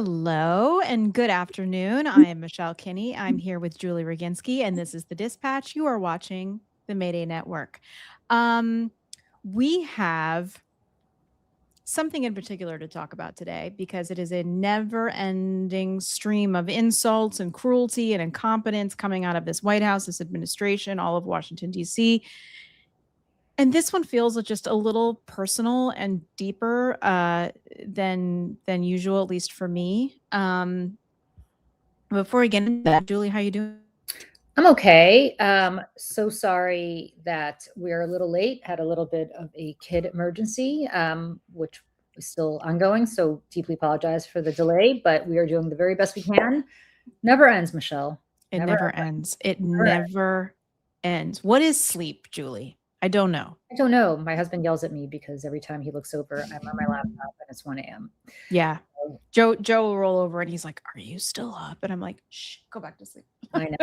Hello and good afternoon. I am Michelle Kinney. I'm here with Julie Roginski, and this is The Dispatch. You are watching the Mayday Network. We have something in particular to talk about today because it is a never-ending stream of insults and cruelty and incompetence coming out of this White House, this administration, all of Washington, D.C. And this one feels just a little personal and deeper than usual, at least for me. Before we get into that, Julie, how you doing? I'm okay. So sorry that we're a little late. Had a little bit of a kid emergency, which is still ongoing. So deeply apologize for the delay, but we are doing the very best we can. Never ends, Michelle. It never ends. It never ends. What is sleep, Julie? I don't know. I don't know. My husband yells at me because every time he looks over, I'm on my laptop and it's 1 a.m. Yeah. Joe will roll over and he's like, "Are you still up?" And I'm like, "Shh, go back to sleep." I know.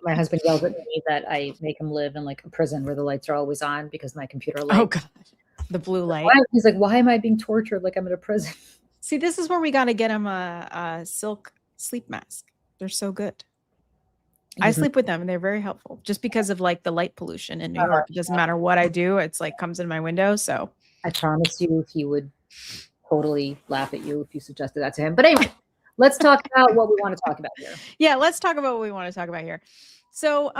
My husband yells at me that I make him live in like a prison where the lights are always on because my computer light. Oh God, the blue light. He's like, "Why am I being tortured like I'm in a prison?" See, this is where we got to get him a silk sleep mask. They're so good. I sleep with them and they're very helpful just because of like the light pollution in New York. It doesn't matter what I do. It's like comes in my window. So I promise you he would totally laugh at you if you suggested that to him. But anyway, let's talk about what we want to talk about here. Yeah, let's talk about what we want to talk about here. So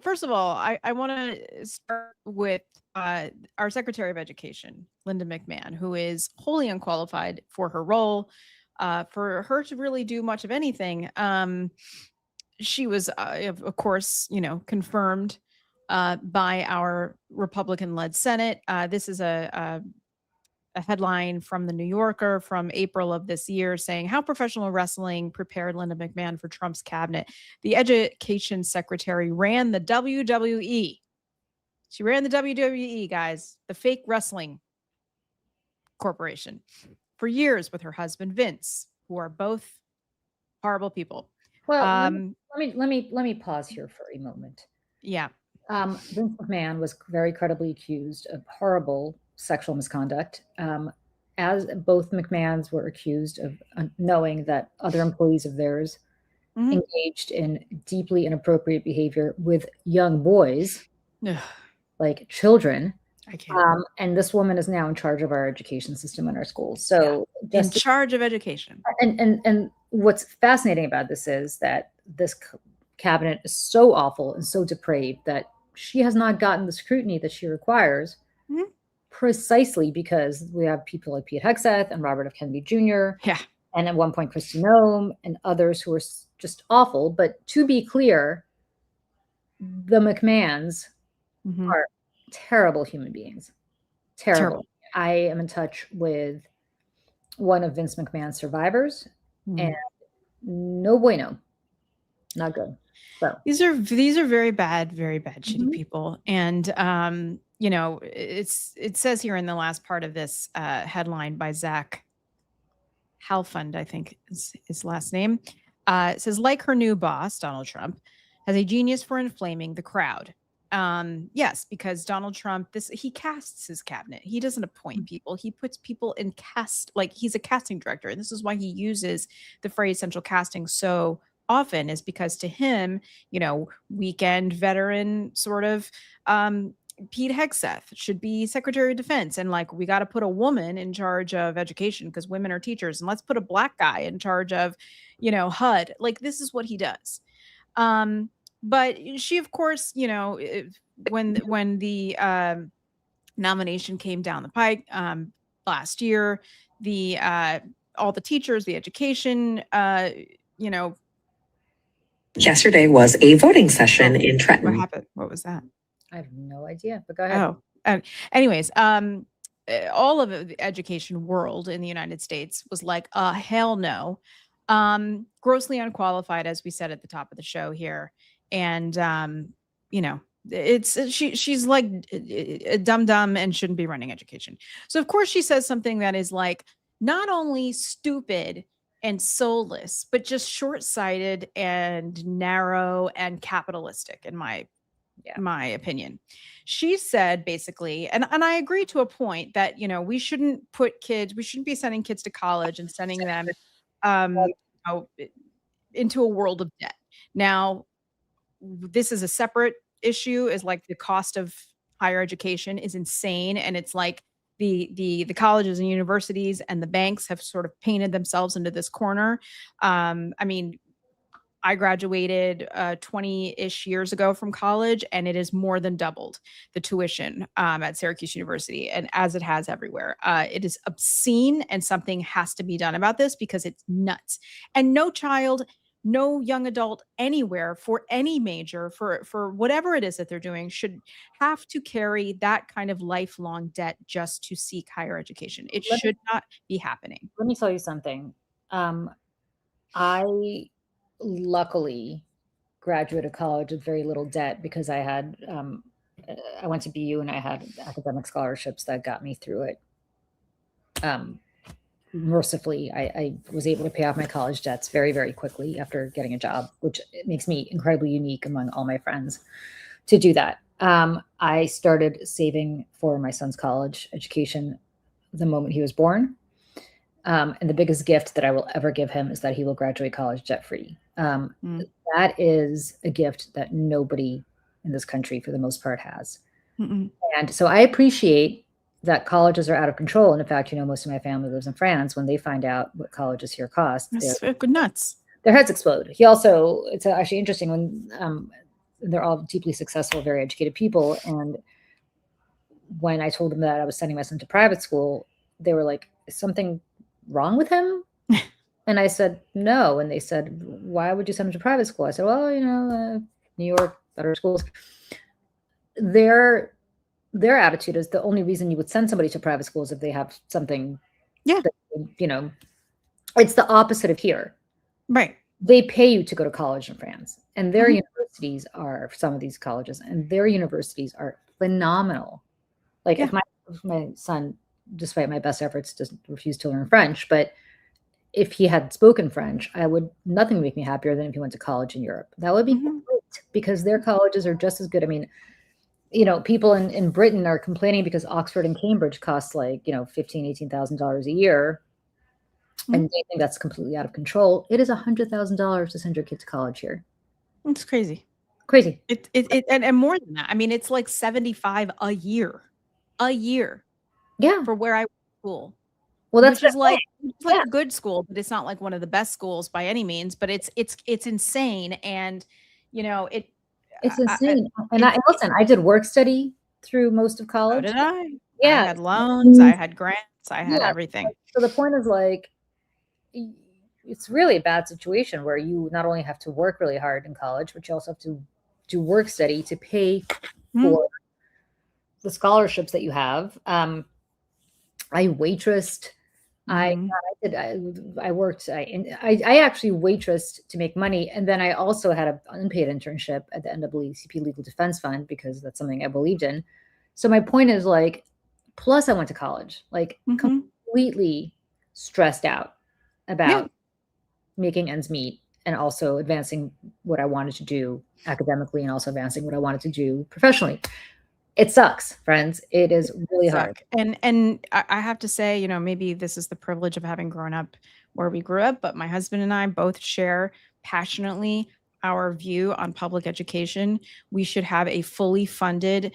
first of all, I want to start with our Secretary of Education, Linda McMahon, who is wholly unqualified for her role. For her to really do much of anything, she was, of course, confirmed by our Republican-led Senate. This is a headline from the New Yorker from April of this year saying how professional wrestling prepared Linda McMahon for Trump's cabinet. The education secretary ran the WWE. She ran the WWE, guys, the fake wrestling corporation, for years with her husband, Vince, who are both horrible people. Well, let me pause here for a moment. Yeah. Vince McMahon was very credibly accused of horrible sexual misconduct, as both McMahons were accused of knowing that other employees of theirs engaged in deeply inappropriate behavior with young boys, like children. I can't. And this woman is now in charge of our education system in our schools. So in charge of education. And what's fascinating about this is that this cabinet is so awful and so depraved that she has not gotten the scrutiny that she requires, precisely because we have people like Pete Hegseth and Robert F. Kennedy Jr. Yeah. And at one point, Kristi Noem and others who are just awful. But to be clear, the McMahons are terrible human beings. Terrible. I am in touch with one of Vince McMahon's survivors, and no bueno. Not good. So these are very bad, shitty people. And it says here in the last part of this headline by Zach Halfund, I think is his last name. It says, like her new boss, Donald Trump, has a genius for inflaming the crowd. Yes, because Donald Trump, he casts his cabinet. He doesn't appoint people. He puts people in like he's a casting director. And this is why he uses the phrase central casting so often, is because to him, weekend veteran sort of Pete Hegseth should be Secretary of Defense. And like, we got to put a woman in charge of education because women are teachers. And let's put a black guy in charge of, HUD. Like, this is what he does. But she, of course, when the nomination came down the pike last year, all the teachers, the education, Yesterday was a voting session in Trenton. What happened? What was that? I have no idea, but go ahead. Anyways, all of the education world in the United States was like, hell no. Grossly unqualified, as we said at the top of the show here. And, she's like a dumb and shouldn't be running education. So of course she says something that is like not only stupid and soulless, but just short-sighted and narrow and capitalistic in my opinion. She said basically, and I agree to a point that, we shouldn't be sending kids to college and sending them know, into a world of debt. Now, this is a separate issue, is like the cost of higher education is insane, and it's like the colleges and universities and the banks have sort of painted themselves into this corner. I mean, I graduated 20-ish years ago from college, and it is more than doubled the tuition at Syracuse University, and as it has everywhere. It is obscene, and something has to be done about this because it's nuts. And no child, no young adult anywhere for any major, for whatever it is that they're doing, should have to carry that kind of lifelong debt just to seek higher education. It should not be happening. Let me tell you something. I luckily graduated college with very little debt because I had I went to BU and I had academic scholarships that got me through it. Mercifully, I was able to pay off my college debts very, very quickly after getting a job, which makes me incredibly unique among all my friends to do that. I started saving for my son's college education the moment he was born. And the biggest gift that I will ever give him is that he will graduate college debt-free. That is a gift that nobody in this country, for the most part, has. And so I appreciate that colleges are out of control. And in fact, most of my family lives in France. When they find out what colleges here cost, nuts. Their heads explode. It's actually interesting when they're all deeply successful, very educated people. And when I told them that I was sending my son to private school, they were like, is something wrong with him? And I said, no. And they said, why would you send him to private school? I said, well, New York, better schools. Their attitude is the only reason you would send somebody to private schools if they have something, that, it's the opposite of here. Right. They pay you to go to college in France, and their universities are, some of these colleges, and their universities are phenomenal. Like if my son, despite my best efforts, just refused to learn French, but if he had spoken French, nothing would make me happier than if he went to college in Europe. That would be great, because their colleges are just as good. I mean, people in Britain are complaining because Oxford and Cambridge cost like, $15,000, $18,000 a year. And they think that's completely out of control. It is $100,000 to send your kid to college here. It's crazy. Crazy. And more than that. I mean, it's like 75 a year. Yeah. For where I went to school. Well, that's which is like a good school, but it's not like one of the best schools by any means, but it's insane. And it's insane. Listen, I did work study through most of college. So did I. Yeah. I had loans, I had grants, I had everything. So the point is, like, it's really a bad situation where you not only have to work really hard in college, but you also have to do work study to pay for the scholarships that you have. I waitressed. I worked. I actually waitressed to make money, and then I also had an unpaid internship at the NAACP Legal Defense Fund because that's something I believed in. So my point is, like, plus I went to college, like completely stressed out about making ends meet and also advancing what I wanted to do academically and also advancing what I wanted to do professionally. It sucks, friends. It is really hard. And I have to say, maybe this is the privilege of having grown up where we grew up, but my husband and I both share passionately our view on public education. We should have a fully funded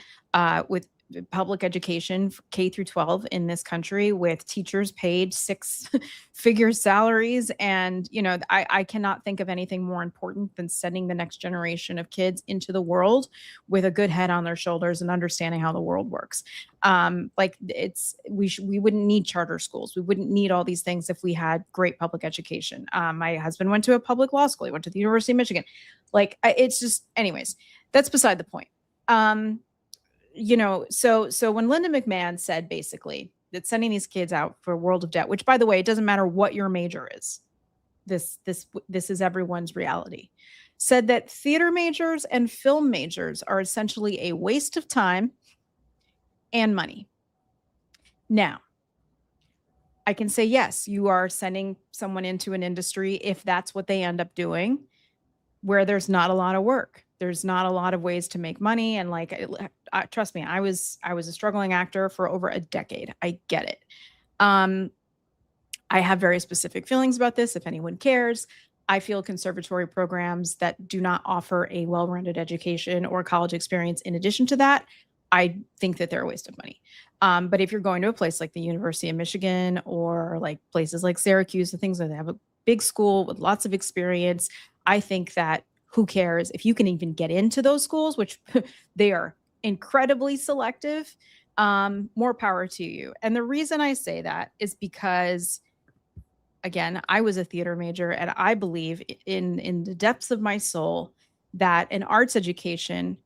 with public education, K through 12 in this country, with teachers paid 6-figure salaries. And, I cannot think of anything more important than sending the next generation of kids into the world with a good head on their shoulders and understanding how the world works. We wouldn't need charter schools. We wouldn't need all these things if we had great public education. My husband went to a public law school. He went to the University of Michigan. It's just, anyways, that's beside the point. So when Linda McMahon said basically that sending these kids out for a world of debt, which, by the way, it doesn't matter what your major is, this is everyone's reality, said that theater majors and film majors are essentially a waste of time and money. Now, I can say, yes, you are sending someone into an industry, if that's what they end up doing, where there's not a lot of work. There's not a lot of ways to make money. And trust me, I was a struggling actor for over a decade. I get it. I I have very specific feelings about this, if anyone cares. I feel conservatory programs that do not offer a well-rounded education or college experience in addition to that, I think that they're a waste of money. But if you're going to a place like the University of Michigan or like places like Syracuse and things like that, have a big school with lots of experience, I think that who cares if you can even get into those schools, which they are incredibly selective, more power to you. And the reason I say that is because, again, I was a theater major, and I believe in the depths of my soul that an arts education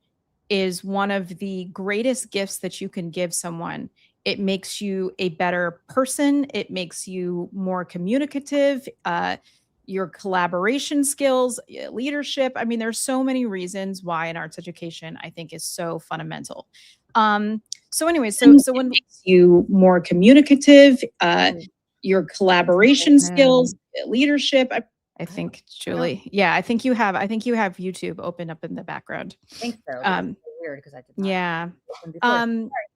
is one of the greatest gifts that you can give someone. It makes you a better person. It makes you more communicative. Your collaboration skills, leadership. I mean, there's so many reasons why an arts education, I think, is so fundamental. So anyway, so when it makes you more communicative, your collaboration skills, leadership. I think, Julie. Yeah, I think you have YouTube open up in the background. I think so. It's weird because I did not. Yeah.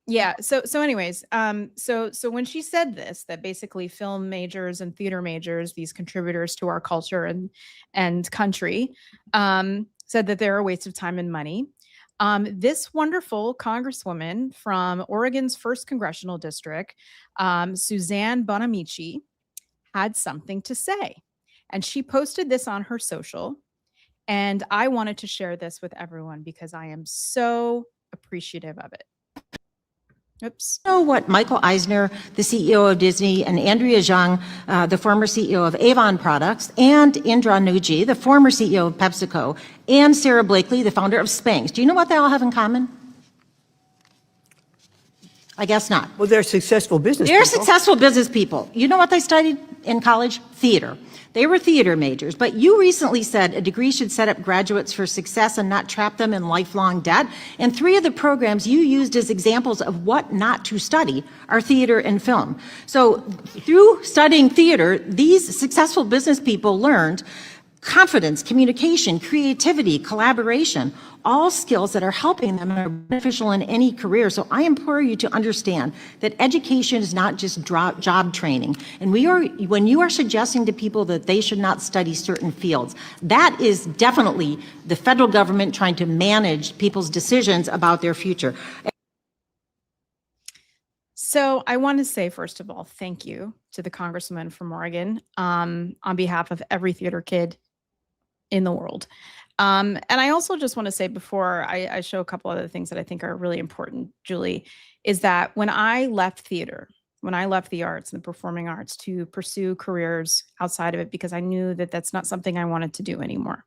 Yeah. So anyways, so when she said this, that basically film majors and theater majors, these contributors to our culture and country, said that they're a waste of time and money. This wonderful Congresswoman from Oregon's 1st Congressional District, Suzanne Bonamici, had something to say. And she posted this on her social. And I wanted to share this with everyone because I am so appreciative of it. Oops. You know what Michael Eisner, the CEO of Disney, and Andrea Zhang, the former CEO of Avon Products, and Indra Nooji, the former CEO of PepsiCo, and Sarah Blakely, the founder of Spanx, do you know what they all have in common? I guess not. Well, they're successful business people. They're successful business people. You know what they studied in college? Theater. They were theater majors, but you recently said a degree should set up graduates for success and not trap them in lifelong debt. And 3 of the programs you used as examples of what not to study are theater and film. So through studying theater, these successful business people learned confidence, communication, creativity, collaboration, all skills that are helping them and are beneficial in any career. So I implore you to understand that education is not just job training. And when you are suggesting to people that they should not study certain fields, that is definitely the federal government trying to manage people's decisions about their future. So I want to say, first of all, thank you to the Congresswoman from Oregon on behalf of every theater kid in the world. And I also just want to say, before I show a couple other things that I think are really important, Julie, is that when I left theater, when I left the arts and the performing arts to pursue careers outside of it, because I knew that that's not something I wanted to do anymore,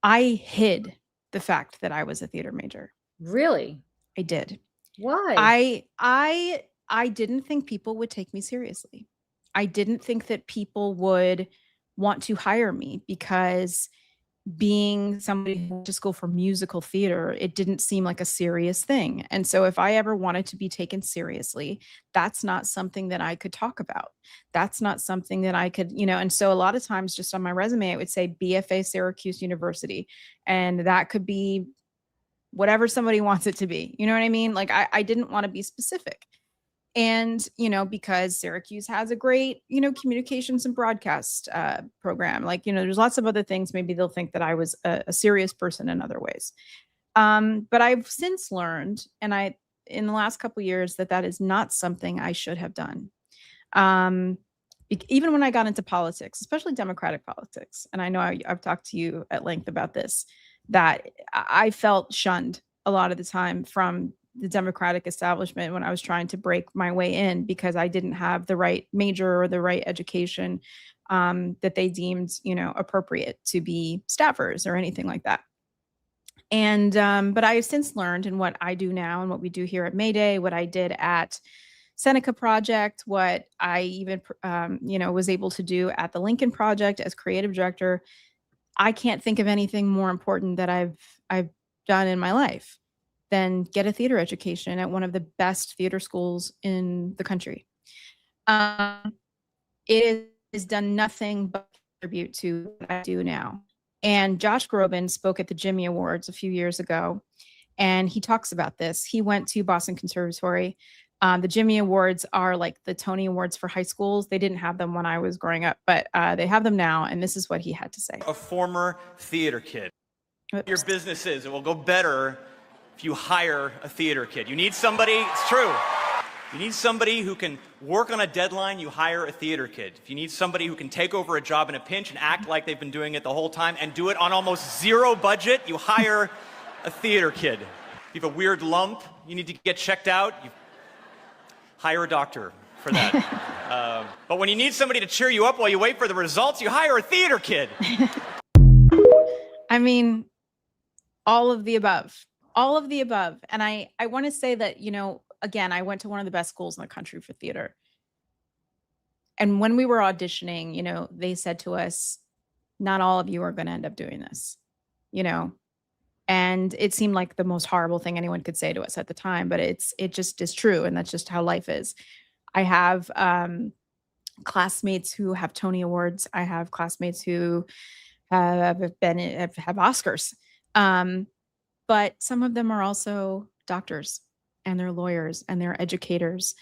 I hid the fact that I was a theater major. Really? I did. Why? I didn't think people would take me seriously. I didn't think that people would want to hire me because being somebody who went to school for musical theater, it didn't seem like a serious thing. And so if I ever wanted to be taken seriously, that's not something that I could talk about. That's not something that I could, and so a lot of times just on my resume, it would say BFA Syracuse University. And that could be whatever somebody wants it to be. You know what I mean? Like I didn't want to be specific. And, because Syracuse has a great, communications and broadcast program, like, there's lots of other things. Maybe they'll think that I was a serious person in other ways. But I've since learned, and in the last couple of years, that is not something I should have done. Even when I got into politics, especially Democratic politics, and I know I've talked to you at length about this, that I felt shunned a lot of the time from the Democratic establishment when I was trying to break my way in because I didn't have the right major or the right education that they deemed, appropriate to be staffers or anything like that. And but I have since learned in what I do now and what we do here at Mayday, what I did at Seneca Project, what I even was able to do at the Lincoln Project as creative director. I can't think of anything more important that I've done in my life than get a theater education at one of the best theater schools in the country. It has done nothing but contribute to what I do now. And Josh Groban spoke at the Jimmy Awards a few years ago, and he talks about this. He went to Boston Conservatory The Jimmy Awards are like the Tony Awards for high schools. They didn't have them when I was growing up, but they have them now. And this is what he had to say. A former theater kid. Oops. Your business is, it will go better if you hire a theater kid. You need somebody, it's true. You need somebody who can work on a deadline, you hire a theater kid. If you need somebody who can take over a job in a pinch and act like they've been doing it the whole time and do it on almost zero budget, you hire a theater kid. If you have a weird lump, you need to get checked out, you hire a doctor for that. But when you need somebody to cheer you up while you wait for the results, you hire a theater kid. I mean, all of the above. All of the above. And I want to say that, you know, again, I went to one of the best schools in the country for theater. And when we were auditioning, you know, they said to us, not all of you are going to end up doing this, you know. And it seemed like the most horrible thing anyone could say to us at the time, but it just is true. And that's just how life is. I have classmates who have Tony Awards. I have classmates who have Oscars. But some of them are also doctors, and they're lawyers, and they're educators,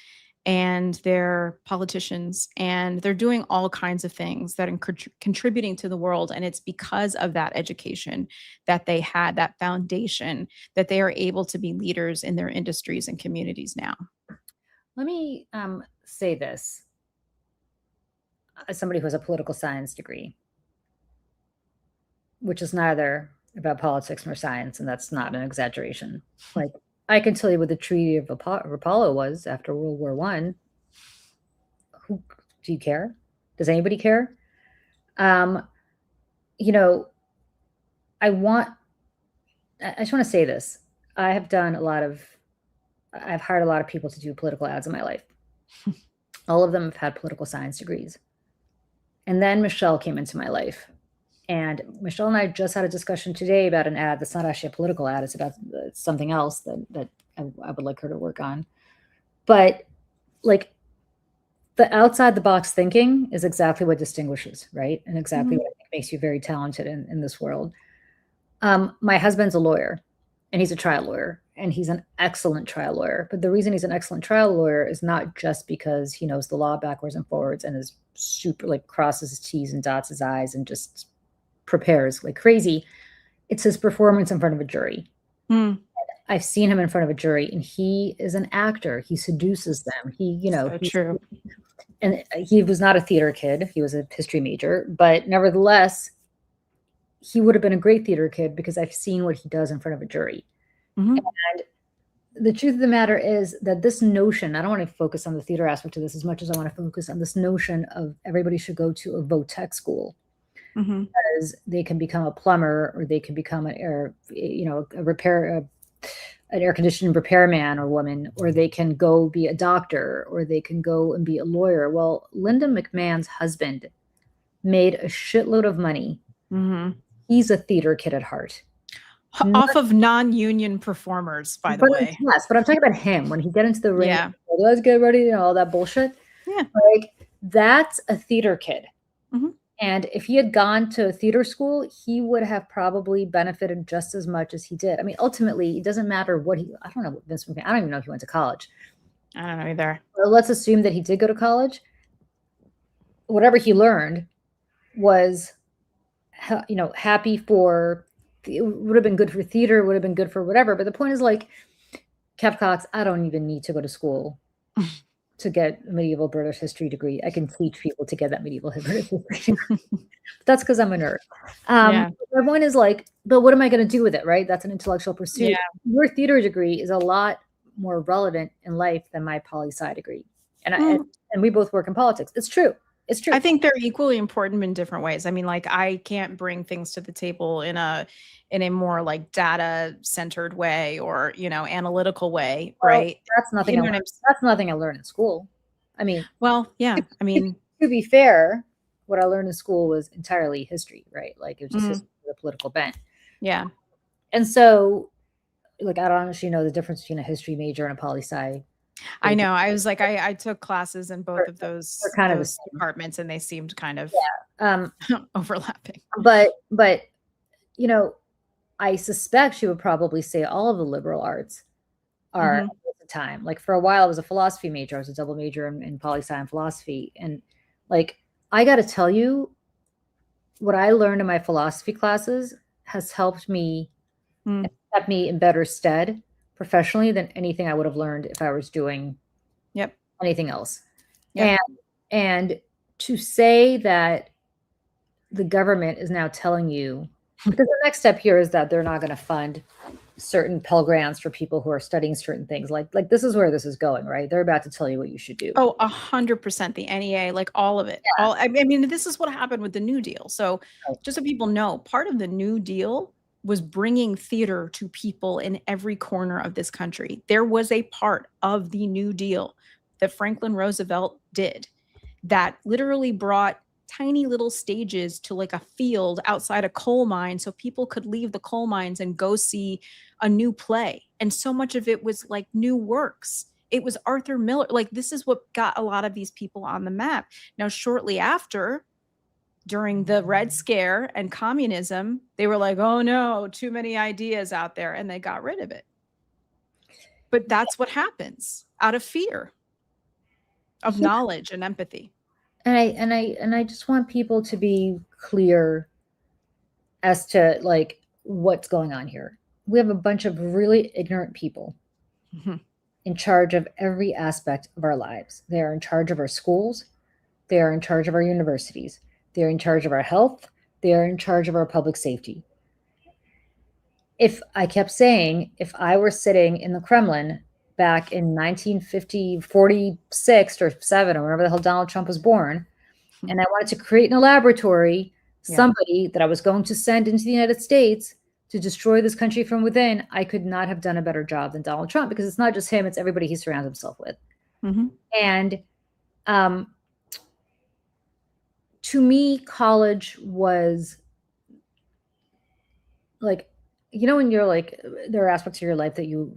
and they're politicians, and they're doing all kinds of things that are contributing to the world. And it's because of that education that they had, that foundation, that they are able to be leaders in their industries and communities now. Let me say this, as somebody who has a political science degree, which is neither about politics nor science, and that's not an exaggeration. Like, I can tell you what the Treaty of Rapallo was after World War I. Who do you care? Does anybody care? You know, I just want to say this. I've hired a lot of people to do political ads in my life. All of them have had political science degrees. And then Michelle came into my life. And Michelle and I just had a discussion today about an ad that's not actually a political ad. It's about something else that I would like her to work on. But like, the outside the box thinking is exactly what distinguishes, right? And exactly what I think makes you very talented in this world. My husband's a lawyer, and he's a trial lawyer, and he's an excellent trial lawyer. But the reason he's an excellent trial lawyer is not just because he knows the law backwards and forwards and is super, like, crosses his T's and dots his I's and just prepares like crazy. It's his performance in front of a jury. I've seen him in front of a jury, and he is an actor. He seduces them. True. And he was not a theater kid. He was a history major, but nevertheless, he would have been a great theater kid because I've seen what he does in front of a jury. And the truth of the matter is that this notion, I don't want to focus on the theater aspect of this as much as I want to focus on this notion of everybody should go to a vo-tech school. Because they can become a plumber, or they can become an air conditioning repairman or woman, or they can go be a doctor, or they can go and be a lawyer. Well, Linda McMahon's husband made a shitload of money. He's a theater kid at heart. Off of non-union performers, by the way. Yes, but I'm talking about him when he get into the ring. Yeah. Let's get ready, all that bullshit. Yeah, like, that's a theater kid. And if he had gone to a theater school, he would have probably benefited just as much as he did. I mean, ultimately, it doesn't matter what I don't know, Vince McMahon, I don't even know if he went to college. I don't know either. Well, let's assume that he did go to college. Whatever he learned was, happy for, it would have been good for theater, would have been good for whatever. But the point is, like, Kev Cox, I don't even need to go to school to get a medieval British history degree. I can teach people to get that medieval British history degree. That's because I'm a nerd. My point is, like, but what am I going to do with it, right? That's an intellectual pursuit. Yeah. Your theater degree is a lot more relevant in life than my poli-sci degree. And we both work in politics. It's true. It's true. I think they're equally important in different ways. I mean, like, I can't bring things to the table in a more like data centered way or, analytical way. Right. That's nothing. That's nothing I learned in school. I mean, well, yeah. I mean, to be fair, what I learned in school was entirely history, right? Like, it was just a political bent. Yeah. And so, like, I don't honestly know the difference between a history major and a poli-sci. I know. I was like, I took classes in both of those departments, and they seemed kind of overlapping. But I suspect she would probably say all of the liberal arts are time. Like for a while, I was a philosophy major. I was a double major in poli-sci and philosophy. And like, I got to tell you, what I learned in my philosophy classes has helped me and kept me in better stead professionally than anything I would have learned if I was doing anything else. And to say that the government is now telling you, because the next step here is that they're not going to fund certain Pell Grants for people who are studying certain things. Like this is where this is going, right? They're about to tell you what you should do. Oh, 100%. The NEA, like all of it. Yeah. I mean, this is what happened with the New Deal. So just so people know, part of the New Deal was bringing theater to people in every corner of this country. There was a part of the New Deal that Franklin Roosevelt did that literally brought tiny little stages to like a field outside a coal mine so people could leave the coal mines and go see a new play. And so much of it was like new works. It was Arthur Miller. Like this is what got a lot of these people on the map. Now, shortly after, during the Red Scare and communism, they were like, oh no, too many ideas out there, and they got rid of it. But that's what happens out of fear of knowledge and empathy. And I just want people to be clear as to like what's going on here. We have a bunch of really ignorant people in charge of every aspect of our lives. They are in charge of our schools. They are in charge of our universities. They're in charge of our health. They are in charge of our public safety. If I kept saying, if I were sitting in the Kremlin back in 46 or 7, or whenever the hell Donald Trump was born, and I wanted to create in a laboratory somebody that I was going to send into the United States to destroy this country from within, I could not have done a better job than Donald Trump, because it's not just him, it's everybody he surrounds himself with. And to me, college was like, you know, when you're like, there are aspects of your life that you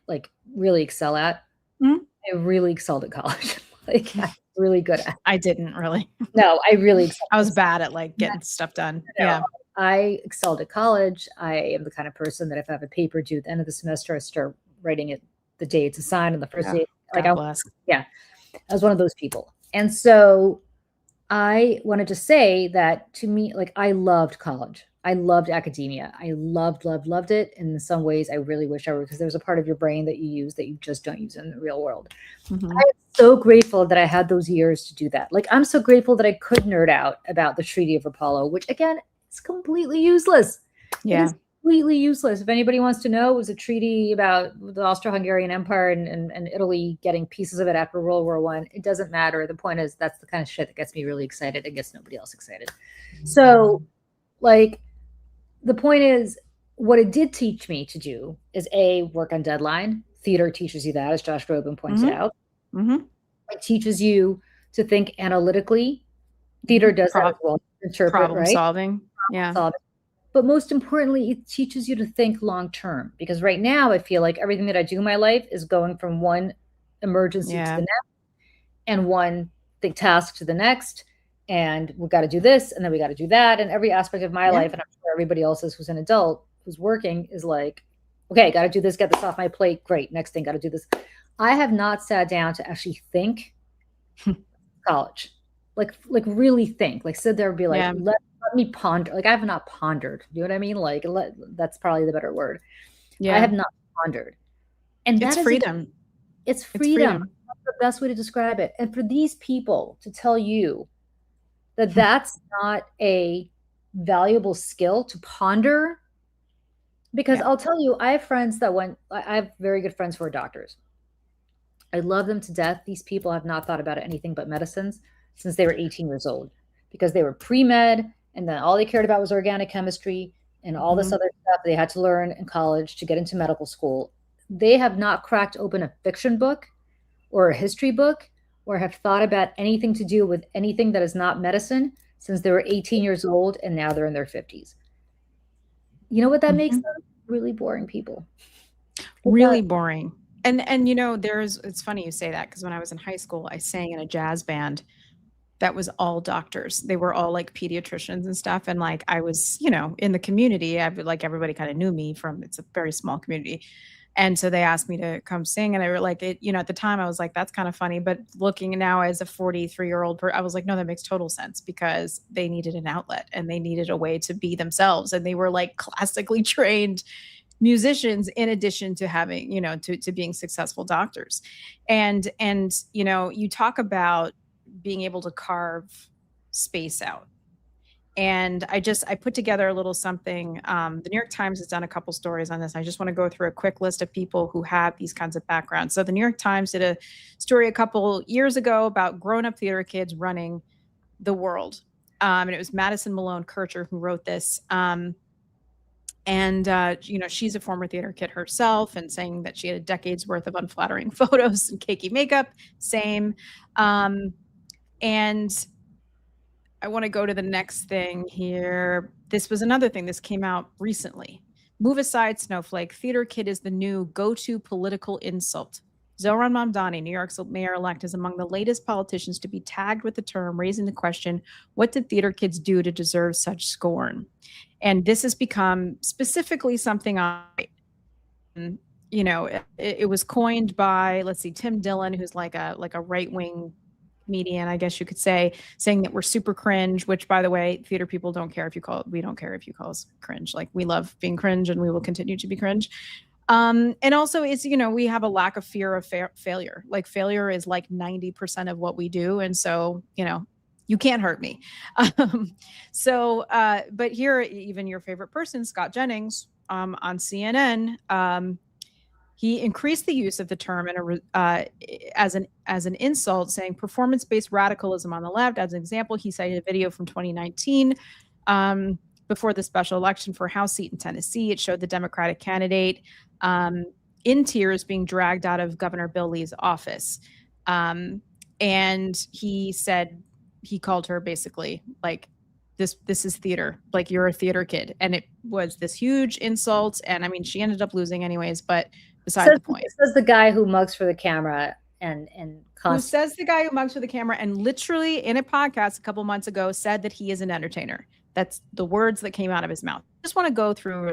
like really excel at. I really excelled at college. Like I'm really good at it. I didn't really. No, I really excelled. I was bad at like getting stuff done. Yeah. I excelled at college. I am the kind of person that if I have a paper due at the end of the semester, I start writing it the day it's assigned on the first day. Like I was one of those people. And so I wanted to say that to me, like I loved college. I loved academia. I loved it. And in some ways, I really wish I were, because there's a part of your brain that you use that you just don't use in the real world. I'm so grateful that I had those years to do that. Like, I'm so grateful that I could nerd out about the Treaty of Apollo, which again, is completely useless. Yeah. It is completely useless. If anybody wants to know, it was a treaty about the Austro-Hungarian Empire and Italy getting pieces of it after World War I. It doesn't matter. The point is, that's the kind of shit that gets me really excited and gets nobody else excited. So, like, the point is, what it did teach me to do is work on deadline. Theater teaches you that, as Josh Groban points out. It teaches you to think analytically. Theater does that as well. Interpret, problem solving. Yeah. But most importantly, it teaches you to think long term. Because right now, I feel like everything that I do in my life is going from one emergency to the next, and one task to the next. And we've got to do this, and then we got to do that. And every aspect of my life, and I'm sure everybody else's who's an adult, who's working, is like, okay, got to do this, get this off my plate. Great. Next thing, got to do this. I have not sat down to actually think college, like really think, like sit there and be like, let me ponder. Like I have not pondered. You know what I mean? Like that's probably the better word. I have not pondered. And it's freedom. It's freedom. That's the best way to describe it. And for these people to tell you that that's not a valuable skill to ponder, because I'll tell you, I have friends that I have very good friends who are doctors. I love them to death. These people have not thought about anything but medicines since they were 18 years old, because they were pre-med, and then all they cared about was organic chemistry and all this other stuff they had to learn in college to get into medical school. They have not cracked open a fiction book or a history book or have thought about anything to do with anything that is not medicine since they were 18 years old, and now they're in their 50s. You know what that makes them? Really boring people. Really boring. And you know, it's funny you say that, because when I was in high school, I sang in a jazz band that was all doctors. They were all like pediatricians and stuff. And like, I was, you know, in the community, like everybody kind of knew me it's a very small community. And so they asked me to come sing, and I were like, it, at the time I was like, that's kind of funny. But looking now as a 43-year-old, I was like, no, that makes total sense, because they needed an outlet and they needed a way to be themselves. And they were like classically trained musicians in addition to having, to being successful doctors. And, you talk about being able to carve space out. And I put together a little something. The New York Times has done a couple stories on this. I just want to go through a quick list of people who have these kinds of backgrounds. So the New York Times did a story a couple years ago about grown-up theater kids running the world. And it was Madison Malone Kircher who wrote this. She's a former theater kid herself, and saying that she had a decade's worth of unflattering photos and cakey makeup. Same. And I want to go to the next thing here. This was another thing. This came out recently. Move aside, snowflake. Theater kid is the new go-to political insult. Zohran Mamdani, New York's mayor-elect, is among the latest politicians to be tagged with the term, raising the question, what did theater kids do to deserve such scorn? And this has become specifically something it was coined by, let's see, Tim Dillon, who's like a right-wing comedian, I guess you could say, saying that we're super cringe, which, by the way, theater people don't care if you call it, we don't care if you call us cringe. Like, we love being cringe and we will continue to be cringe. And also it's, we have a lack of fear of failure. Like, failure is like 90% of what we do. And so, you can't hurt me. But here, even your favorite person, Scott Jennings, on CNN, he increased the use of the term as an insult, saying performance-based radicalism on the left. As an example, he cited a video from 2019 before the special election for a House seat in Tennessee. It showed the Democratic candidate in tears being dragged out of Governor Bill Lee's office. And he said, he called her basically like, this is theater, like, you're a theater kid. And it was this huge insult. And I mean, she ended up losing anyways, but beside the point. Says the guy who mugs for the camera who says the guy who mugs for the camera, and literally in a podcast a couple months ago said that he is an entertainer. That's the words that came out of his mouth. I just want to go through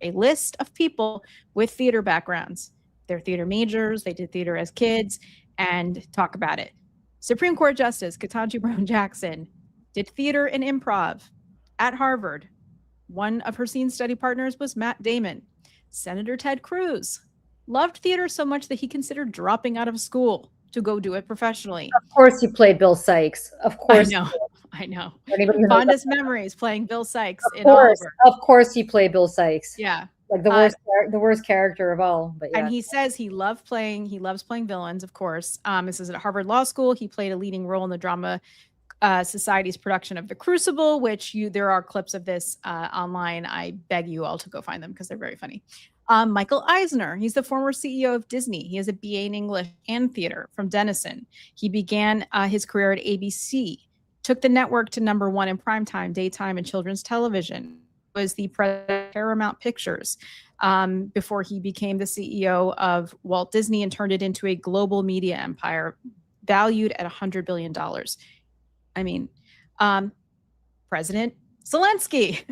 a list of people with theater backgrounds. They're theater majors, they did theater as kids, and talk about it. Supreme Court Justice Ketanji Brown Jackson did theater and improv at Harvard. One of her scene study partners was Matt Damon. Senator Ted Cruz loved theater so much that he considered dropping out of school to go do it professionally. Of course he played Bill Sykes. Of course. I know. Fondest memories playing Bill Sykes in Oliver. Of course he played Bill Sykes. Yeah. Like the worst character of all. But yeah. And he says he loves playing villains, of course. This is at Harvard Law School. He played a leading role in the Drama Society's production of The Crucible, which there are clips of this online. I beg you all to go find them because they're very funny. Michael Eisner, he's the former CEO of Disney. He has a BA in English and theater from Denison. He began his career at ABC, took the network to #1 in primetime, daytime, and children's television. Was the president of Paramount Pictures before he became the CEO of Walt Disney and turned it into a global media empire valued at $100 billion. I mean, President Zelensky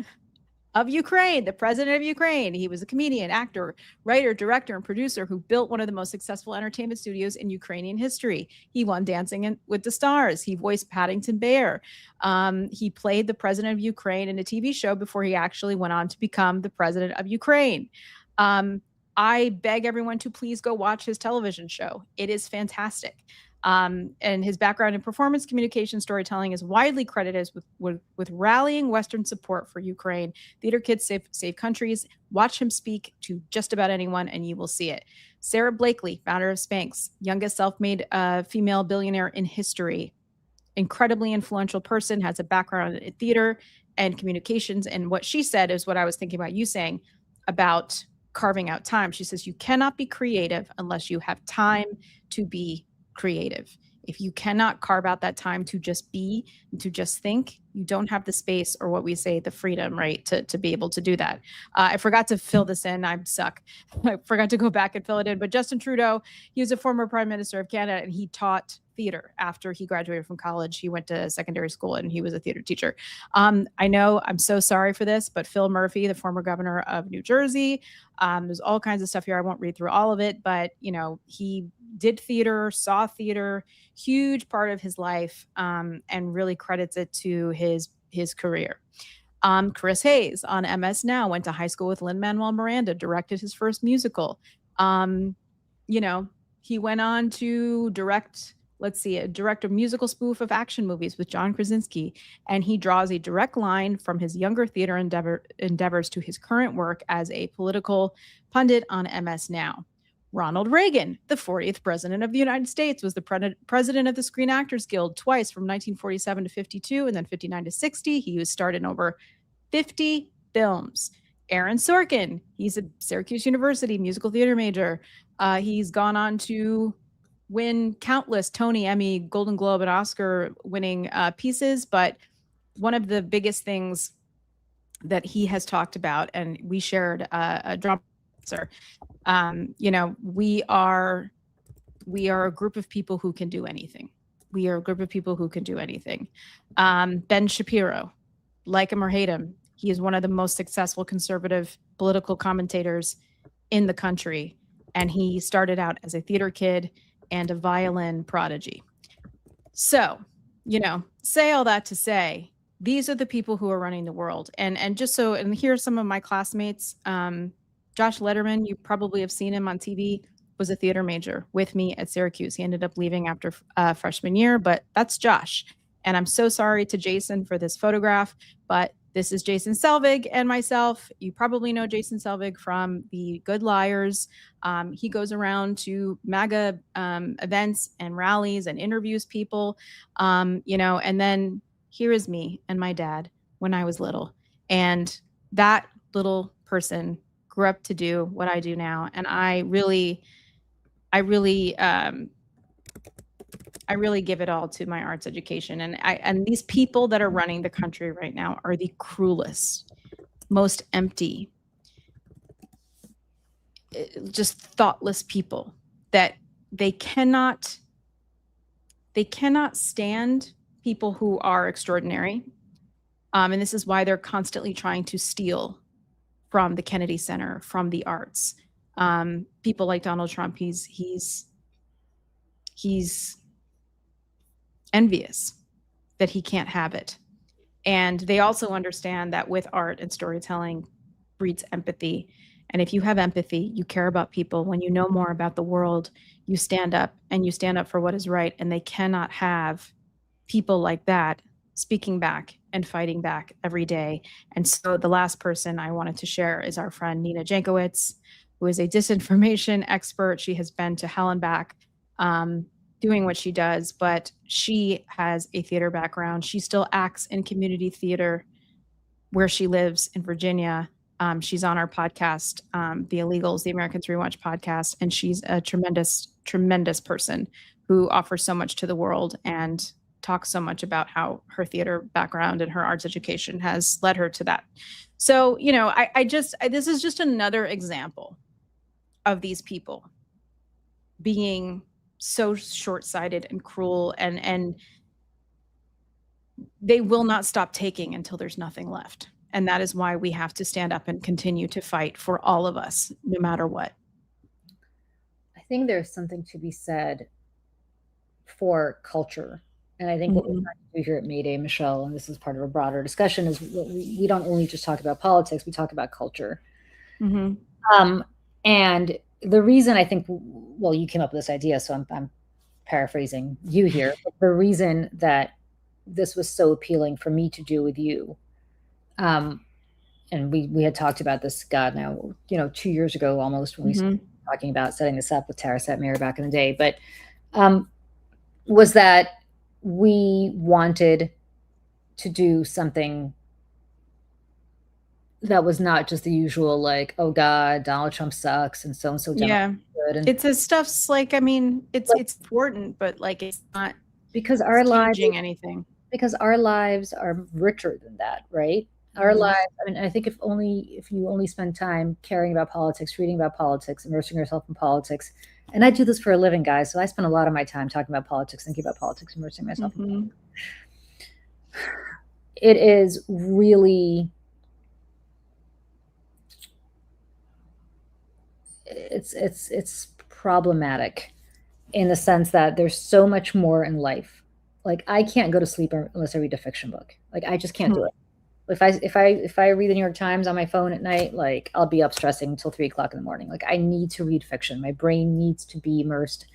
of Ukraine, the president of Ukraine. He was a comedian, actor, writer, director, and producer who built one of the most successful entertainment studios in Ukrainian history. He won Dancing with the Stars. He voiced Paddington Bear. He played the president of Ukraine in a TV show before he actually went on to become the president of Ukraine. I beg everyone to please go watch his television show. It is fantastic. And his background in performance communication storytelling is widely credited with rallying Western support for Ukraine. Theater kids save countries. Watch him speak to just about anyone and you will see it. Sarah Blakely, founder of Spanx, youngest self-made female billionaire in history. Incredibly influential person, has a background in theater and communications. And what she said is what I was thinking about you saying about carving out time. She says, you cannot be creative unless you have time to be creative. If you cannot carve out that time to just be and to just think, you don't have the space, or what we say, the freedom, right, to be able to do that. I forgot to fill this in. I suck. I forgot to go back and fill it in. But Justin Trudeau, he was a former prime minister of Canada, and he taught theater after he graduated from college. He went to secondary school and he was a theater teacher. I know I'm so sorry for this, but Phil Murphy, the former governor of New Jersey, there's all kinds of stuff here. I won't read through all of it, but he did theater, saw theater, huge part of his life, and really credits it to his career. Chris Hayes on MS Now went to high school with Lin-Manuel Miranda, directed his first musical. He went on to direct a musical spoof of action movies with John Krasinski, and he draws a direct line from his younger theater endeavors to his current work as a political pundit on MS Now. Ronald Reagan, the 40th president of the United States, was the president of the Screen Actors Guild twice from 1947 to 52 and then 59 to 60. He was starred in over 50 films. Aaron Sorkin, he's a Syracuse University musical theater major. He's gone on to win countless Tony, Emmy, Golden Globe, and Oscar winning pieces. But one of the biggest things that he has talked about, and we shared a drama, we are a group of people who can do anything. We are a group of people who can do anything. Ben Shapiro, like him or hate him, he is one of the most successful conservative political commentators in the country. And he started out as a theater kid and a violin prodigy. So, say all that to say, these are the people who are running the world. And here are some of my classmates. Josh Letterman, you probably have seen him on TV, was a theater major with me at Syracuse. He ended up leaving after freshman year, but that's Josh. And I'm so sorry to Jason for this photograph, but this is Jason Selvig and myself. You probably know Jason Selvig from The Good Liars. He goes around to MAGA events and rallies and interviews people, and then here is me and my dad when I was little. And that little person grew up to do what I do now. And I really give it all to my arts education. And these people that are running the country right now are the cruelest, most empty, just thoughtless people that they cannot stand people who are extraordinary. And this is why they're constantly trying to steal from the Kennedy Center, from the arts. People like Donald Trump, he's envious that he can't have it. And they also understand that with art and storytelling breeds empathy. And if you have empathy, you care about people. When you know more about the world, you stand up and you stand up for what is right. And they cannot have people like that speaking back and fighting back every day. And so the last person I wanted to share is our friend Nina Jankowicz, who is a disinformation expert. She has been to hell and back doing what she does, but she has a theater background. She still acts in community theater where she lives in Virginia. She's on our podcast, The Illegals, the Americans Rewatch podcast, and she's a tremendous, tremendous person who offers so much to the world and talks so much about how her theater background and her arts education has led her to that. So, this is just another example of these people being so short-sighted and cruel, and they will not stop taking until there's nothing left. And that is why we have to stand up and continue to fight for all of us, no matter what. I think there's something to be said for culture. And I think what we're trying to do here at Mayday, Michelle, and this is part of a broader discussion, is we don't only just talk about politics, we talk about culture. And the reason I think, well, you came up with this idea, so I'm paraphrasing you here. But the reason that this was so appealing for me to do with you, and we had talked about this, God, now, 2 years ago almost, when we started talking about setting this up with Tara Setmire back in the day, but was that we wanted to do something that was not just the usual, like, oh God, Donald Trump sucks and so good. And it's a stuff's like, I mean, it's important, but like, it's not because our lives changing anything. Because our lives are richer than that, right? Our Mhm. lives, I mean, I think if you only spend time caring about politics, reading about politics, immersing yourself in politics, and I do this for a living, guys, so I spend a lot of my time talking about politics, thinking about politics, immersing myself. Mhm. It is really, it's problematic in the sense that there's so much more in life. Like, I can't go to sleep unless I read a fiction book. Like, I just can't do it. If I read the New York Times on my phone at night, like, I'll be up stressing until 3 o'clock in the morning. Like, I need to read fiction. My brain needs to be immersed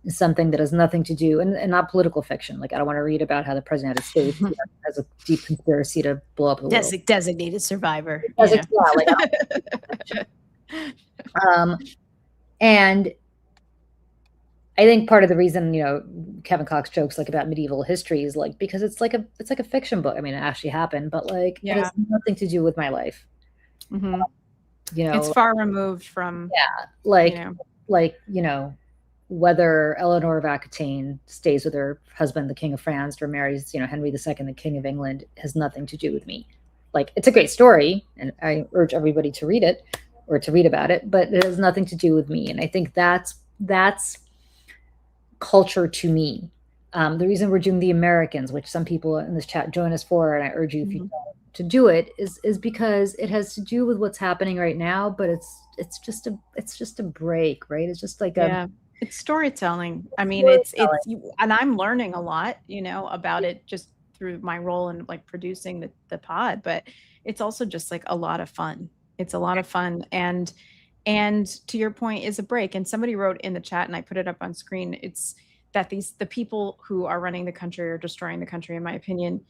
in something that has nothing to do, and not political fiction. Like, I don't want to read about how the president of the United States has a deep conspiracy to blow up the world. Designated survivor. Yeah, like, and I think part of the reason, Kevin Cox jokes like about medieval history is like because it's like a fiction book. I mean, it actually happened, but like it has nothing to do with my life. Mhm. It's far removed from whether Eleanor of Aquitaine stays with her husband, the King of France, or marries Henry II, the King of England, has nothing to do with me. Like, it's a great story, and I urge everybody to read it or to read about it, but it has nothing to do with me. And I think that's culture to me. The reason we're doing the Americans, which some people in this chat join us for, and I urge you if you don't, to do it, is because it has to do with what's happening right now. But it's just a break, right? It's just like it's storytelling. I mean, it's and I'm learning a lot, about it just through my role in like producing the pod. But it's also just like a lot of fun. It's a lot of fun, and to your point, is a break. And somebody wrote in the chat, and I put it up on screen, it's that the people who are running the country or destroying the country, in my opinion,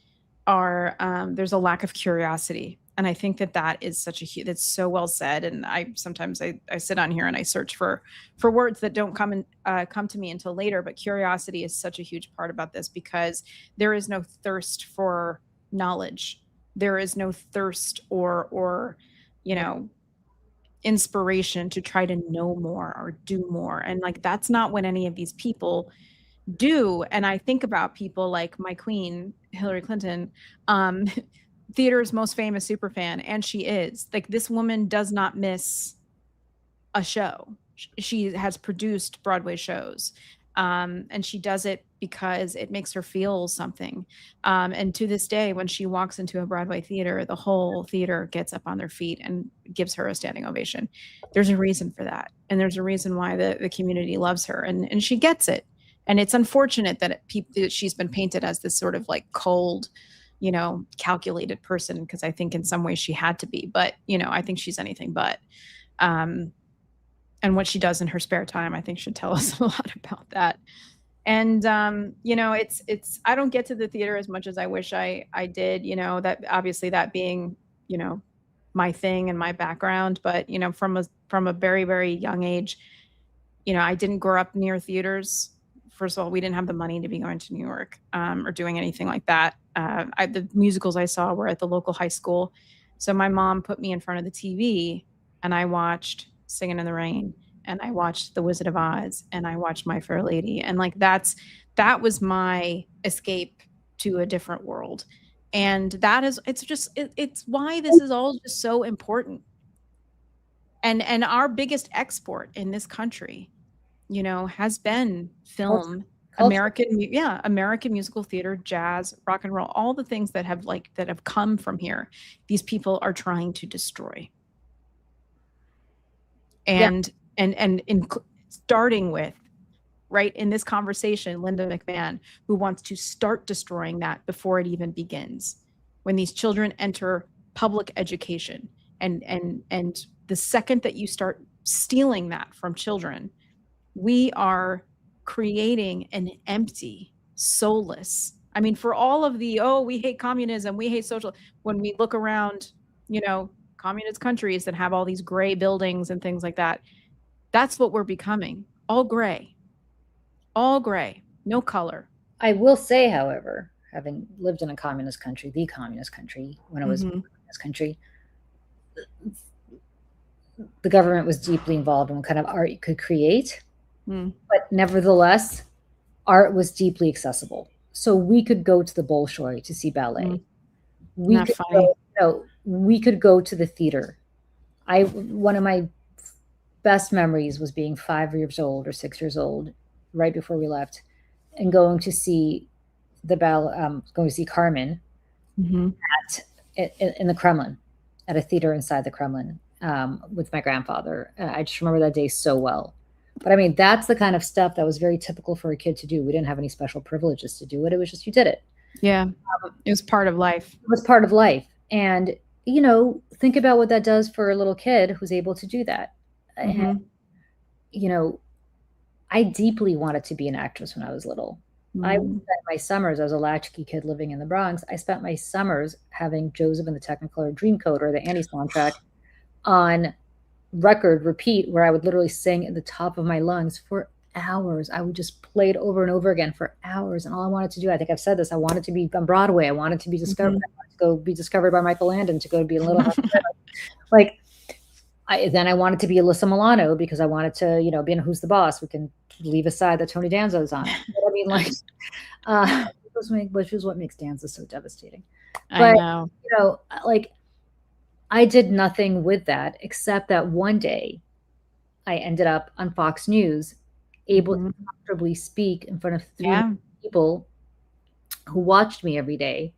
are there's a lack of curiosity. And I think that is that's so well said. And sometimes I sit on here and I search for words that don't come to me until later. But curiosity is such a huge part about this, because there is no thirst for knowledge. There is no thirst or inspiration to try to know more or do more. And like, that's not what any of these people do. And I think about people like my queen, Hillary Clinton, theater's most famous super fan, and she is like, this woman does not miss a show. She has produced Broadway shows, and she does it because it makes her feel something. And to this day, when she walks into a Broadway theater, the whole theater gets up on their feet and gives her a standing ovation. There's a reason for that, and there's a reason why the community loves her, and she gets it. And it's unfortunate that she's been painted as this sort of like cold, calculated person, because I think in some ways she had to be. But I think she's anything but. And what she does in her spare time, I think, should tell us a lot about that. And it's I don't get to the theater as much as I wish I did. That obviously, that being my thing and my background, but from a very, very young age, I didn't grow up near theaters. First of all, we didn't have the money to be going to New York or doing anything like that. The musicals I saw were at the local high school. So my mom put me in front of the TV, and I watched Singing in the Rain, and I watched The Wizard of Oz, and I watched My Fair Lady. And like, that was my escape to a different world. And it's why this is all just so important. And our biggest export in this country, has been film, American musical theater, jazz, rock and roll, all the things that have come from here. These people are trying to destroy. And starting with, right, in this conversation, Linda McMahon, who wants to start destroying that before it even begins. When these children enter public education, and the second that you start stealing that from children, we are creating an empty, soulless. I mean, for all of the, we hate communism, we hate social. When we look around, communist countries that have all these gray buildings and things like that, that's what we're becoming. All gray, no color. I will say, however, having lived in a communist country, the communist country, when it was a communist country, the government was deeply involved in what kind of art you could create. But nevertheless, art was deeply accessible. So we could go to the Bolshoi to see ballet. We could go, we could go to the theater. One of my best memories was being 5 years old or 6 years old, right before we left, and going to see going to see Carmen in the Kremlin, at a theater inside the Kremlin, with my grandfather. I just remember that day so well. But I mean, that's the kind of stuff that was very typical for a kid to do. We didn't have any special privileges to do it. It was just, you did it. Yeah. It was part of life. It was part of life. And, think about what that does for a little kid who's able to do that. And, I deeply wanted to be an actress when I was little. I spent my summers, I was a latchkey kid living in the Bronx. I spent my summers having Joseph and the Technicolor Dreamcoat, the Annie soundtrack, on record repeat, where I would literally sing at the top of my lungs for hours. I would just play it over and over again for hours. And all I wanted to do, I think I've said this, I wanted to be on Broadway. I wanted to be discovered. I wanted to go be discovered by Michael Landon, to go be in Little House. Then I wanted to be Alyssa Milano, because I wanted to, be in Who's the Boss. We can leave aside that Tony Danza's on. Which is what makes Danza so devastating. I know. I did nothing with that, except that one day I ended up on Fox News, able to comfortably speak in front of 3 people who watched me every day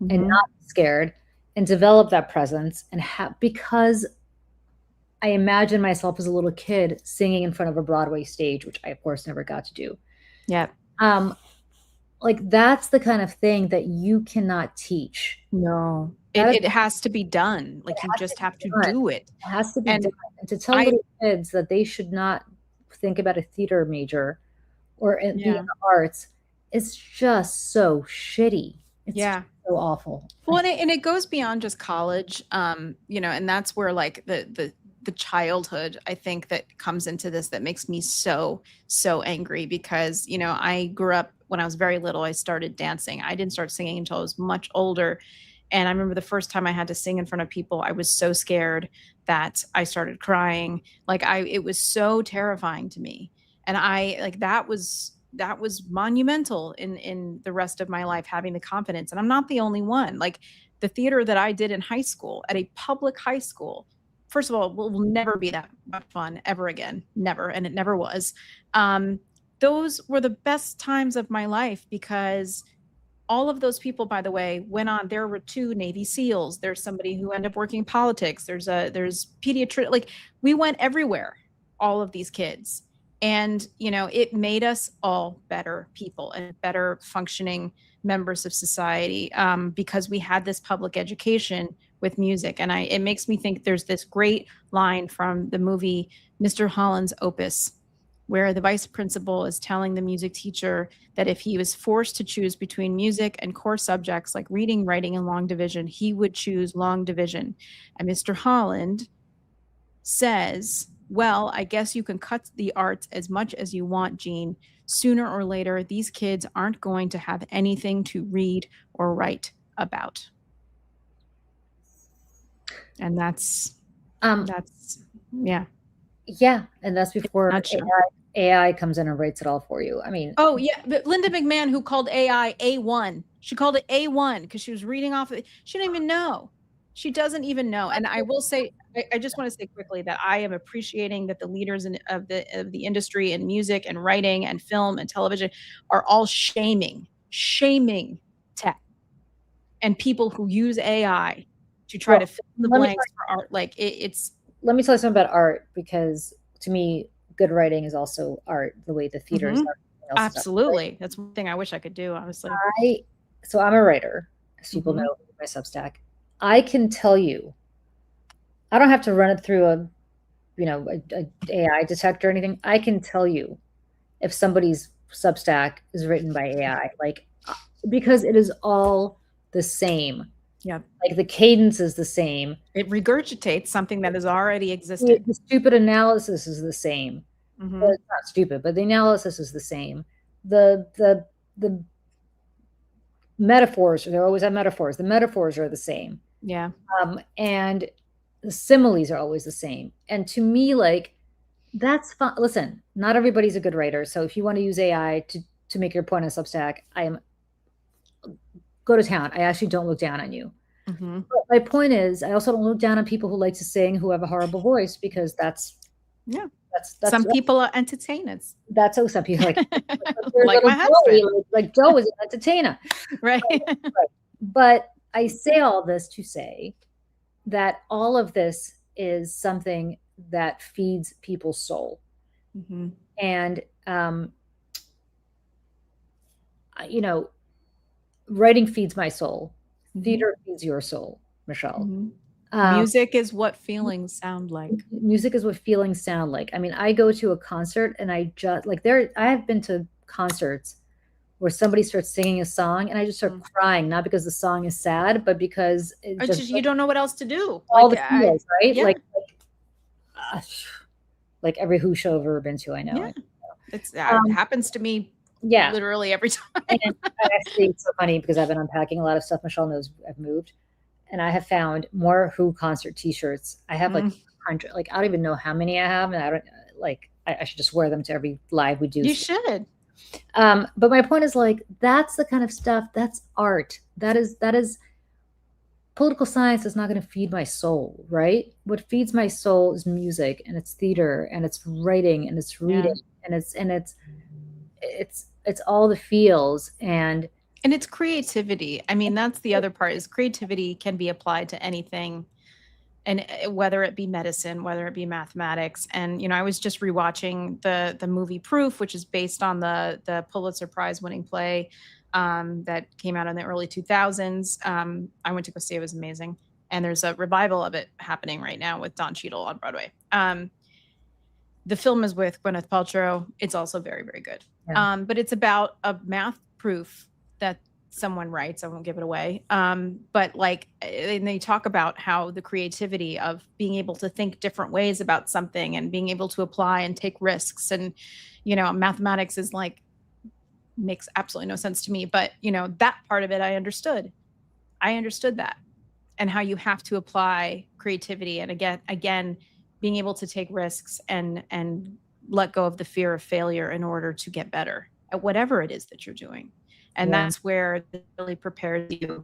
and not scared, and develop that presence, and because I imagined myself as a little kid singing in front of a Broadway stage, which I of course never got to do. Yeah. That's the kind of thing that you cannot teach. No. It has to be done. You just have to do it. It has to be done. And to tell little kids that they should not think about a theater major or be in the arts, it's just so shitty. It's so awful. Well, and it goes beyond just college, and that's where the childhood, I think, that comes into this, that makes me so angry, because, I grew up when I was very little. I started dancing. I didn't start singing until I was much older. And I remember the first time I had to sing in front of people, I was so scared that I started crying. It was so terrifying to me. And that was monumental in the rest of my life, having the confidence. And I'm not the only one. The theater that I did in high school, at a public high school, first of all, will never be that much fun ever again. Never. And it never was. Those were the best times of my life, because all of those people, by the way, went on. There were 2 Navy SEALs. There's somebody who ended up working in politics. There's pediatric. We went everywhere, all of these kids. And, it made us all better people and better functioning members of society, because we had this public education with music. And it makes me think there's this great line from the movie Mr. Holland's Opus, where the vice principal is telling the music teacher that if he was forced to choose between music and core subjects like reading, writing, and long division, he would choose long division. And Mr. Holland says, well, I guess you can cut the arts as much as you want, Gene. Sooner or later, these kids aren't going to have anything to read or write about. And that's yeah. Yeah. And that's before AI comes in and writes it all for you. I mean, oh yeah, but Linda McMahon, who called AI A1, she called it A1 because she was reading off of it. She didn't even know. She doesn't even know. And I will say, I just want to say quickly that I am appreciating that the leaders of the industry in music and writing and film and television are all shaming tech and people who use AI to try to fill in the blanks for art. It's. Let me tell you something about art, because to me, good writing is also art, the way the theaters are. Absolutely. That's one thing I wish I could do, honestly. So I'm a writer, as people know, my Substack. I can tell you, I don't have to run it through a AI detector or anything. I can tell you if somebody's Substack is written by AI, because it is all the same. Yeah. The cadence is the same. It regurgitates something that has already existed. The stupid analysis is the same. Well, it's not stupid, but the analysis is the same. The metaphors, they always have metaphors. The metaphors are the same. Yeah. And the similes are always the same. And to me, that's fun. Listen, not everybody's a good writer. So if you want to use AI to make your point on Substack, go to town. I actually don't look down on you. Mhm. But my point is, I also don't look down on people who like to sing, who have a horrible voice, because that's Yeah. that's Some people are entertainers. that's how some people like Like my Joey, husband. like Joe is an entertainer. Right. But I say all this to say that all of this is something that feeds people's soul. Mhm. And you know, writing feeds my soul. Theater feeds your soul, Michelle. Mhm. Music is what feelings sound like. Music is what feelings sound like. I mean, I go to a concert and I just like I have been to concerts where somebody starts singing a song and I just start crying, not because the song is sad, but because it Or just you don't know what else to do. all Like, the feels, right? yeah. Like every Who show I've ever been to, I know. Yeah. It happens to me Yeah. literally every time. And actually, it's so funny because I've been unpacking a lot of stuff. Michelle knows I've moved, and I have found more Who concert T-shirts. I have like 100. Like I don't even know how many I have, and I don't like. I should just wear them to every live we do. You should. But my point is, like, that's the kind of stuff. That's art. That is political science is not going to feed my soul, right? What feeds my soul is music, and it's theater, and it's writing, and it's reading, and it's all the feels and it's creativity. I mean, that's the other part, is creativity can be applied to anything, and whether it be medicine, whether it be mathematics. And I was just rewatching the movie Proof, which is based on the Pulitzer Prize winning play that came out in the early 2000s. I went to go see it. It was amazing. And there's a revival of it happening right now with Don Cheadle on Broadway. The film is with Gwyneth Paltrow. It's also very, very good. Yeah. But it's about a math proof that someone writes. I won't give it away. But like, and they talk about how the creativity of being able to think different ways about something and being able to apply and take risks. And, mathematics is like, makes absolutely no sense to me. But, that part of it, I understood. I understood that, and how you have to apply creativity. And again, being able to take risks and let go of the fear of failure in order to get better at whatever it is that you're doing. And that's where it really prepares you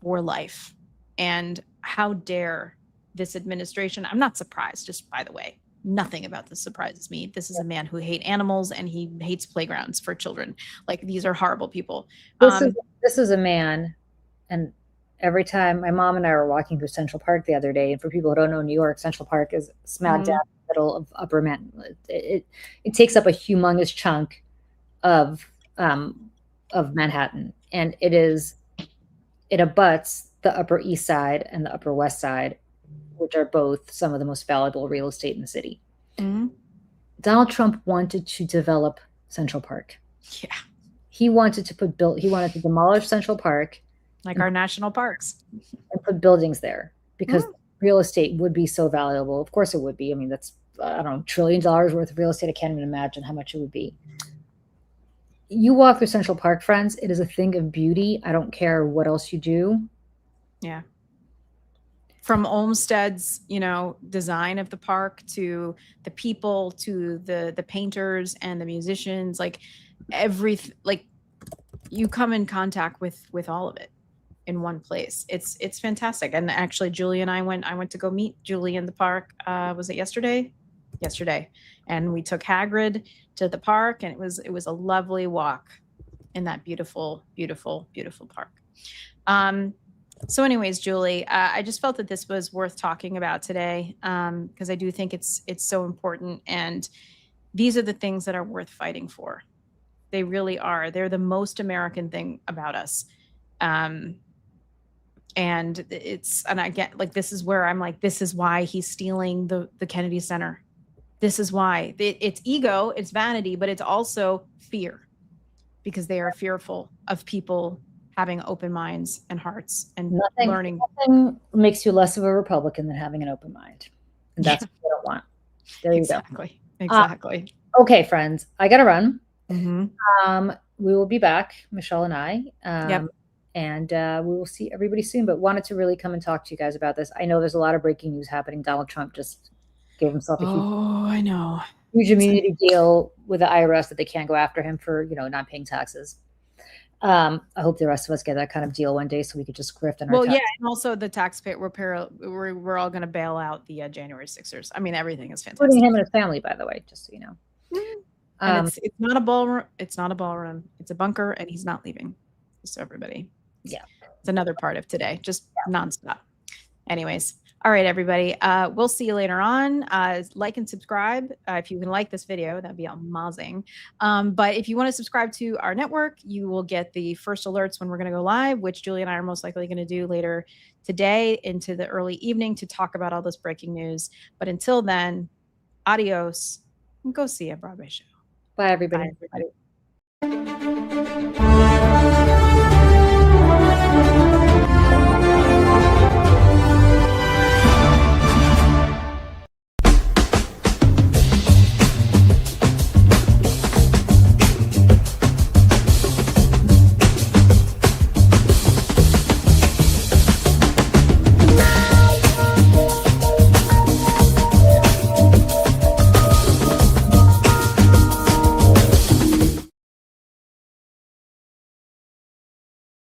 for life. And how dare this administration? I'm not surprised, just by the way. Nothing about this surprises me. This is a man who hates animals, and he hates playgrounds for children. Like, these are horrible people. This is a man, and every time my mom and I were walking through Central Park the other day, and for people who don't know New York, Central Park is smack dab in the middle of Upper Manhattan. It takes up a humongous chunk of Manhattan, and it abuts the Upper East Side and the Upper West Side, which are both some of the most valuable real estate in the city. Mm-hmm. Donald Trump wanted to develop Central Park. Yeah, he wanted to demolish Central Park, like our national parks, and put buildings there because real estate would be so valuable. Of course, it would be. I mean, that's I don't know, $1 trillion worth of real estate. I can't even imagine how much it would be. You walk through Central Park, friends, it is a thing of beauty. I don't care what else you do. Yeah. From Olmsted's, design of the park, to the people, to the painters and the musicians, like you come in contact with all of it in one place. It's fantastic. And actually, Julie and I went to go meet Julie in the park. Was it yesterday? Yesterday. And we took Hagrid to the park, and it was a lovely walk in that beautiful, beautiful, beautiful park. So anyways, Julie, I just felt that this was worth talking about today, because I do think it's so important. And these are the things that are worth fighting for. They really are. They're the most American thing about us. And I get, like, this is where I'm like, this is why he's stealing the Kennedy Center. This is why. It's ego, it's vanity, but it's also fear, because they are fearful of people having open minds and hearts and learning. Nothing makes you less of a Republican than having an open mind. And that's what we don't want. There you go. Exactly. Okay, friends, I got to run. Mm-hmm. We will be back, Michelle and I. Yep. And we will see everybody soon, but wanted to really come and talk to you guys about this. I know there's a lot of breaking news happening. Donald Trump just gave himself a huge immunity deal with the IRS that they can't go after him for, not paying taxes. I hope the rest of us get that kind of deal one day so we could just grift on our Well, tax. yeah, and also the taxpayer, we're all going to bail out the January Sixers. I mean, everything is fantastic. Including him and his family, by the way, just so you know. And it's not a ballroom. It's not a ballroom. It's a bunker, and he's not leaving. Just so everybody. Yeah. It's another part of today, just nonstop. Anyways. All right, everybody. We'll see you later on. Like and subscribe. If you can like this video, that'd be amazing. But if you want to subscribe to our network, you will get the first alerts when we're going to go live, which Julie and I are most likely going to do later today into the early evening to talk about all this breaking news. But until then, adios. And go see a Broadway show. Bye, everybody. Bye, everybody.